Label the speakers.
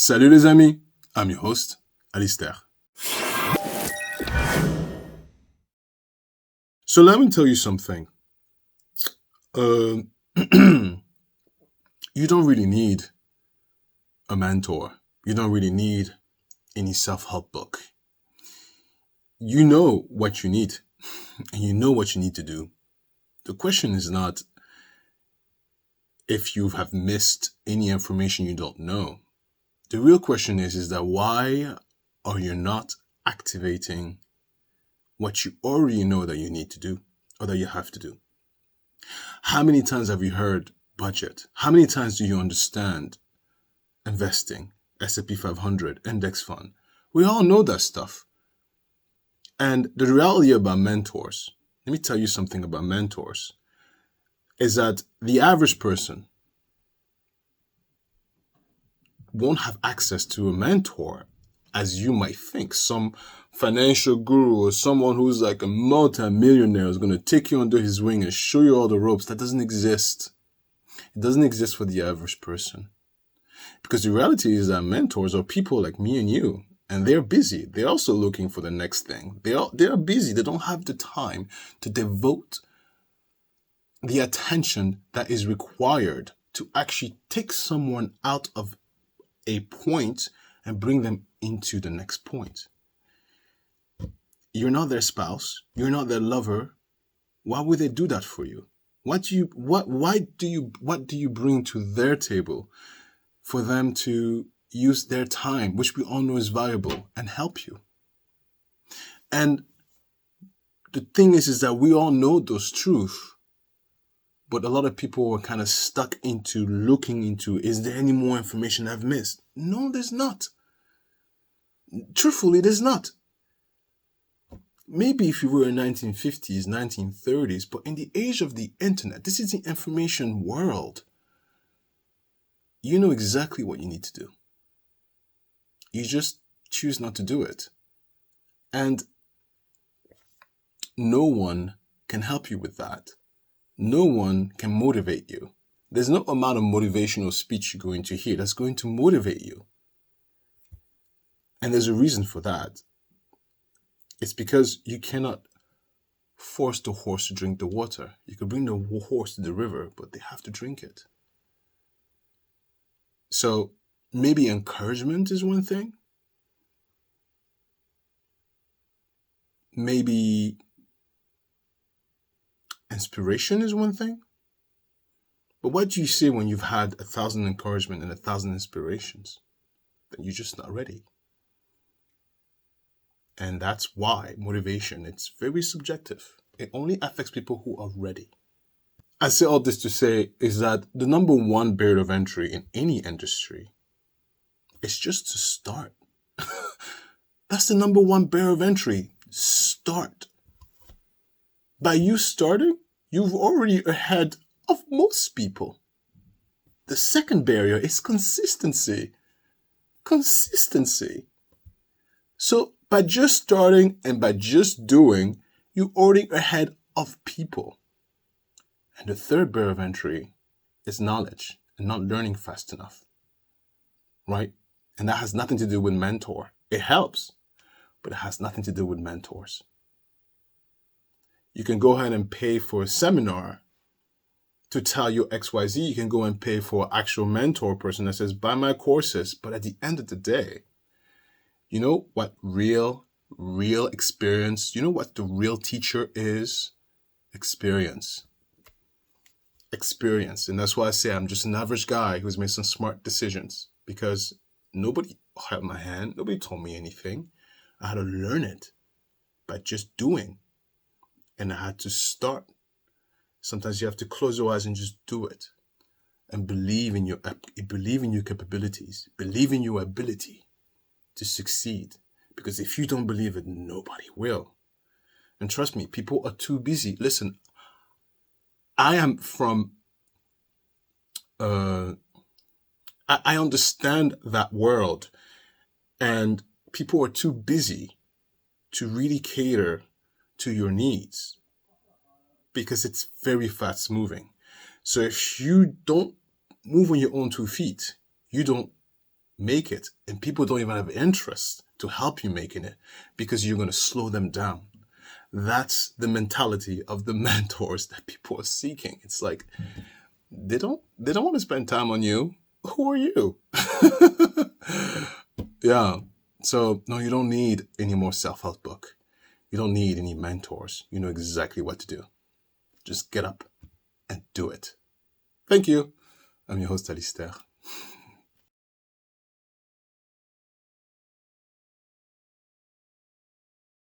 Speaker 1: Salut les amis, I'm your host, Alistair. So let me tell you something. Uh, you don't really need a mentor. You don't really need any self-help book. You know what you need, and you know what you need to do. The question is not if you have missed any information you don't know. The real question is that why are you not activating what you already know that you need to do or that you have to do? How many times have you heard budget? How many times do you understand investing, S&P 500, index fund? We all know that stuff. And the reality about mentors, let me tell you something about mentors, is that the average person won't have access to a mentor as you might think. Some financial guru or someone who's like a multi-millionaire is going to take you under his wing and show you all the ropes. That doesn't exist. It doesn't exist for the average person. Because the reality is that mentors are people like me and you, and they're busy. They're also looking for the next thing. They're busy. They don't have the time to devote the attention that is required to actually take someone out of a point and bring them into the next point. You're not their spouse. You're not their lover. Why would they do that for you? What do you bring to their table for them to use their time, which we all know is valuable, and help you? And the thing is that we all know those truths, but a lot of people are kind of stuck into looking into, is there any more information I've missed? No, there's not. Truthfully, there's not. Maybe if you were in 1950s, 1930s, but in the age of the internet, this is the information world. You know exactly what you need to do. You just choose not to do it. And no one can help you with that. No one can motivate you. There's no amount of motivational speech you're going to hear that's going to motivate you. And there's a reason for that. It's because you cannot force the horse to drink the water. You could bring the horse to the river, but they have to drink it. So maybe encouragement is one thing. Maybe inspiration is one thing. But what do you say when you've had 1,000 encouragement and 1,000 inspirations? Then you're just not ready. And that's why motivation, it's very subjective. It only affects people who are ready. I say all this to say is that the number one barrier of entry in any industry is just to start. That's the number one barrier of entry. Start. By you starting, you've already ahead of most people. The second barrier is consistency. Consistency. So by just starting and by just doing, you're already ahead of people. And the third barrier of entry is knowledge and not learning fast enough. Right? And that has nothing to do with mentor. It helps, but it has nothing to do with mentors. You can go ahead and pay for a seminar to tell you XYZ. You can go and pay for an actual mentor person that says, buy my courses. But at the end of the day, you know what real experience, you know what the real teacher is? Experience. Experience. And that's why I say I'm just an average guy who's made some smart decisions, because nobody held my hand. Nobody told me anything. I had to learn it by just doing. And I had to start. Sometimes you have to close your eyes and just do it. And believe in your capabilities. Believe in your ability to succeed. Because if you don't believe it, nobody will. And trust me, people are too busy. Listen, I am from, I understand that world. And people are too busy to really cater to your needs, because it's very fast moving. So if you don't move on your own 2 feet, you don't make it, and people don't even have interest to help you making it because you're going to slow them down. That's the mentality of the mentors that people are seeking. It's like they don't want to spend time on you. Who are you? Yeah. So no, you don't need any more self-help book. You don't need any mentors. You know exactly what to do. Just get up and do it. Thank you. I'm your host, Alistair.